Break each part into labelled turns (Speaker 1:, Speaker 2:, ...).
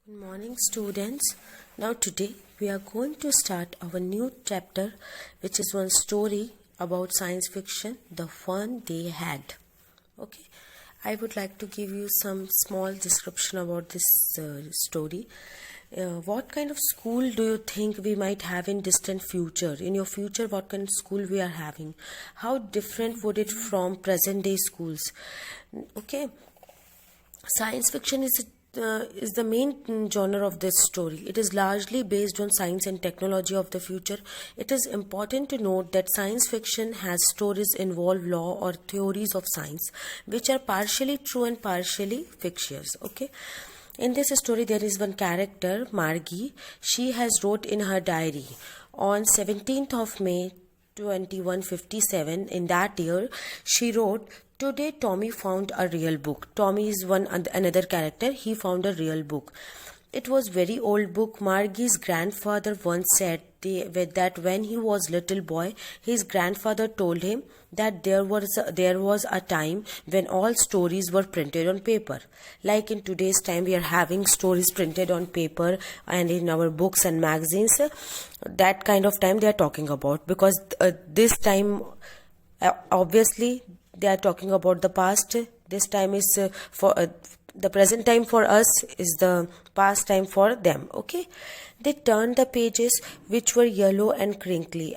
Speaker 1: Good morning, students. Now, today we are going to start our new chapter, which is one story about science fiction, The Fun They Had. Okay, I would like to give you some small description about this story. What kind of school do you think we might have in distant future? In your future, what kind of school we are having? How different would it from present day schools? Okay, science fiction is the main genre of this story. It is largely based on science and technology of the future. It is important to note that science fiction has stories involve law or theories of science, which are partially true and partially fictitious. Okay. In this story, there is one character, Margie. She has wrote in her diary on 17th of May 2157. In that year, she wrote, "Today Tommy found a real book." Tommy is another character. He found a real book. It was very old book. Margie's grandfather once said that when he was little boy, his grandfather told him that there was a time when all stories were printed on paper. Like in today's time, we are having stories printed on paper and in our books and magazines. That kind of time they are talking about, because this time, obviously, they are talking about the past. This time is for the present time for us is the past time for them. Okay, they turned the pages, which were yellow and crinkly.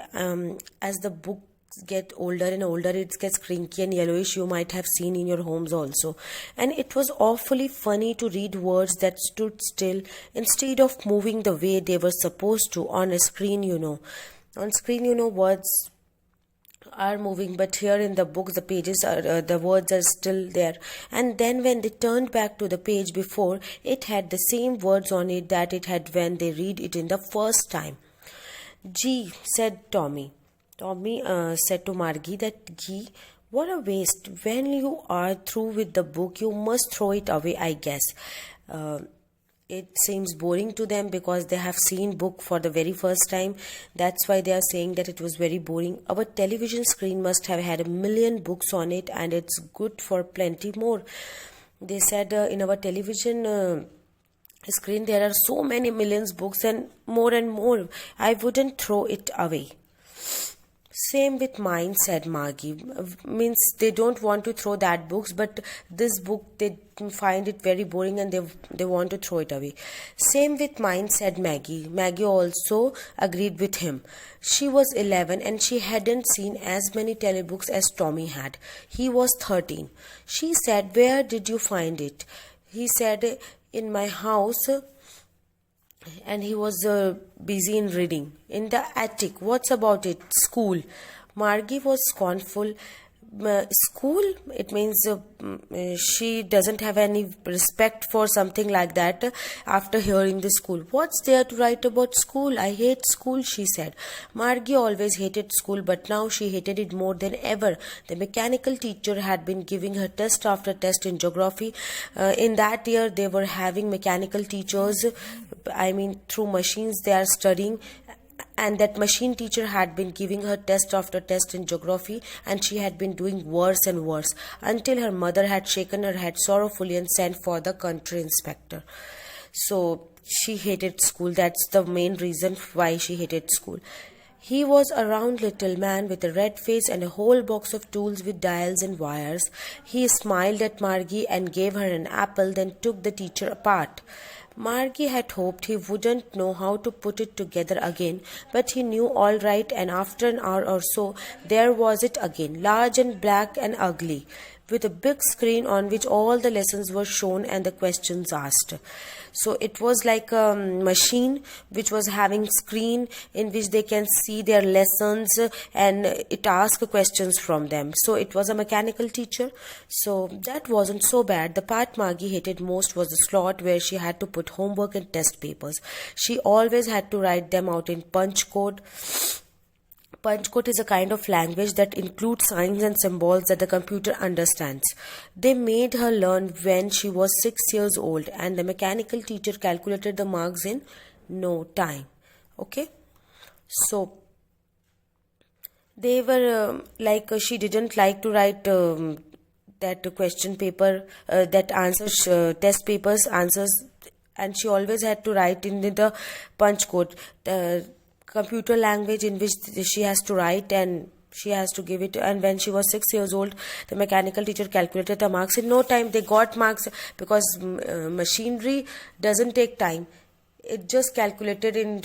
Speaker 1: As the book get older and older, it gets crinkly and yellowish. You might have seen in your homes also. And it was awfully funny to read words that stood still instead of moving the way they were supposed to on a screen. On screen, words are moving, but here in the book the pages are the words are still there. And then when they turned back to the page before, it had the same words on it that it had when they read it in the first time. "Gee," said Tommy said to Margie that, "Gee, what a waste. When you are through with the book, you must throw it away, I guess." It seems boring to them because they have seen book for the very first time. That's why they are saying that it was very boring. Our television screen must have had 1,000,000 books on it, and it's good for plenty more. They said in our television screen there are so many millions books and more. I wouldn't throw it away. "Same with mine," said Margie. Means they don't want to throw that books, but this book they find it very boring and they want to throw it away. "Same with mine," said Maggie. Maggie also agreed with him. She was 11 and she hadn't seen as many telebooks as Tommy had. He was 13. She said, "Where did you find it?" He said, "In my house." And he was busy in reading. "In the attic. What's about it?" "School." Margie was scornful. School? It means she doesn't have any respect for something like that after hearing the school. "What's there to write about school? I hate school," she said. Margie always hated school, but now she hated it more than ever. The mechanical teacher had been giving her test after test in geography. In that year, they were having mechanical teachers. Through machines they are studying. And that machine teacher had been giving her test after test in geography, and she had been doing worse and worse until her mother had shaken her head sorrowfully and sent for the country inspector. So she hated school. That's the main reason why she hated school. He was a round little man with a red face and a whole box of tools with dials and wires. He smiled at Margie and gave her an apple, then took the teacher apart. Margie had hoped he wouldn't know how to put it together again, but he knew all right, and after an hour or so, there was it again, large and black and ugly, with a big screen on which all the lessons were shown and the questions asked. So it was like a machine which was having screen in which they can see their lessons and it asks questions from them. So it was a mechanical teacher. So that wasn't so bad. The part Margie hated most was the slot where she had to put homework and test papers. She always had to write them out in punch code. Punch code is a kind of language that includes signs and symbols that the computer understands. They made her learn when she was 6 years old, and the mechanical teacher calculated the marks in no time. Okay? So, they were she didn't like to write that question paper, that answers, test papers, answers and she always had to write in the punch code, the computer language in which she has to write, and she has to give it. And when she was 6 years old, the mechanical teacher calculated the marks in no time. They got marks because machinery doesn't take time, it just calculated in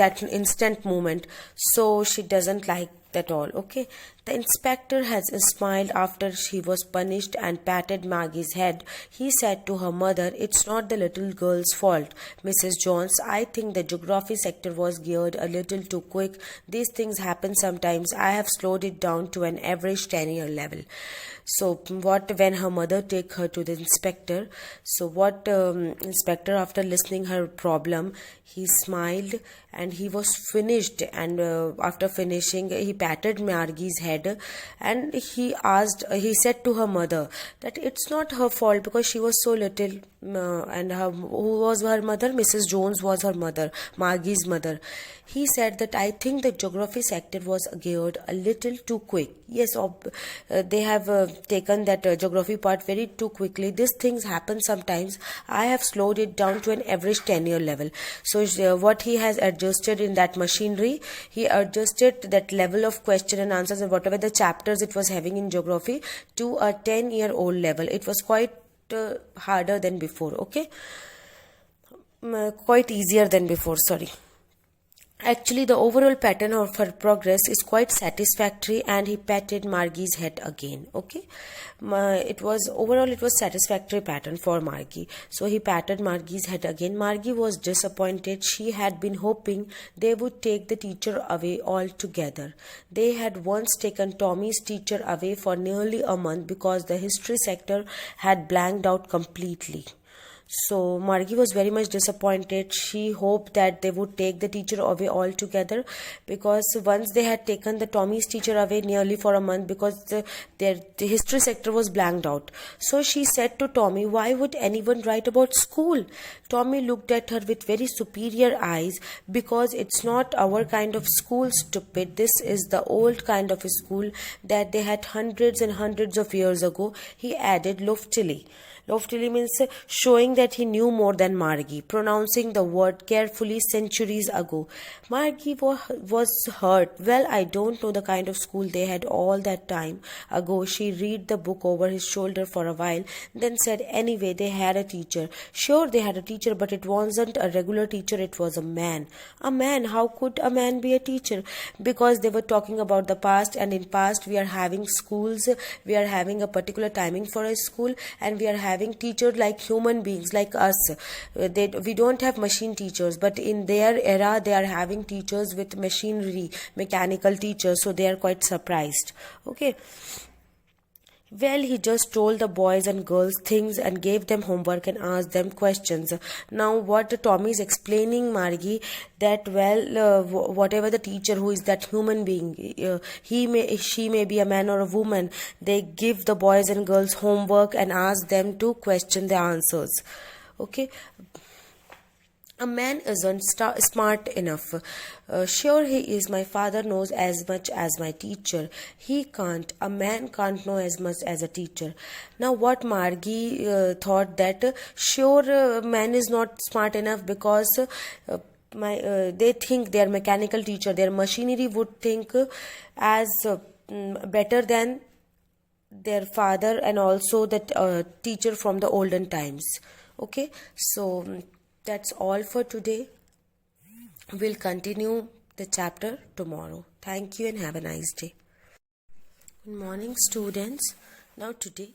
Speaker 1: that instant moment. So she doesn't like that all. Okay, the inspector has smiled after she was punished and patted Maggie's head. He said to her mother, "It's not the little girl's fault, Mrs. Jones. I think the geography sector was geared a little too quick. These things happen sometimes. I have slowed it down to an average 10-year level." So what, when her mother take her to the inspector, so what inspector, after listening her problem, he smiled and he was finished, and after finishing he patted Margie's head, and he said to her mother that it's not her fault because she was so little. And who was her mother? Mrs. Jones was her mother, Margie's mother. He said that I think the geography sector was geared a little too quick. Yes, they have taken that geography part very too quickly. These things happen sometimes. I have slowed it down to an average 10-year level. So what he has adjusted in that machinery, he adjusted that level of question and answers and whatever the chapters it was having in geography to a 10-year-old level. It was quite harder than before. Okay, quite easier than before, sorry. Actually, the overall pattern of her progress is quite satisfactory, and he patted Margie's head again. Okay, it was satisfactory pattern for Margie. So he patted Margie's head again. Margie was disappointed. She had been hoping they would take the teacher away altogether. They had once taken Tommy's teacher away for nearly a month because the history sector had blanked out completely. So Margie was very much disappointed. She hoped that they would take the teacher away altogether, because once they had taken the Tommy's teacher away nearly for a month because the history sector was blanked out. So she said to Tommy, "Why would anyone write about school?" Tommy looked at her with very superior eyes. "Because it's not our kind of school, stupid. This is the old kind of school that they had hundreds and hundreds of years ago," he added loftily. Loftily means showing that he knew more than Margie, pronouncing the word carefully, "centuries ago." Margie was hurt. "Well, I don't know the kind of school they had all that time ago." She read the book over his shoulder for a while, then said, "Anyway, they had a teacher." "Sure, they had a teacher, but it wasn't a regular teacher, it was a man." "A man? How could a man be a teacher?" "Because they were talking about the past, and in past we are having schools, we are having a particular timing for a school, and we are having teachers like human beings like us. We don't have machine teachers, but in their era they are having teachers with machinery, mechanical teachers, so they are quite surprised." Okay. Well, he just told the boys and girls things and gave them homework and asked them questions. Now, what Tommy is explaining Margie, that whatever the teacher, who is that human being, she may be a man or a woman, they give the boys and girls homework and ask them to question the answers. Okay. A man isn't smart enough. Sure he is. My father knows as much as my teacher. He can't. A man can't know as much as a teacher. Now what Margie thought that man is not smart enough because they think their mechanical teacher, their machinery would think as better than their father and also the teacher from the olden times. Okay, so that's all for today. We'll continue the chapter tomorrow. Thank you and have a nice day. Good morning, students. Now today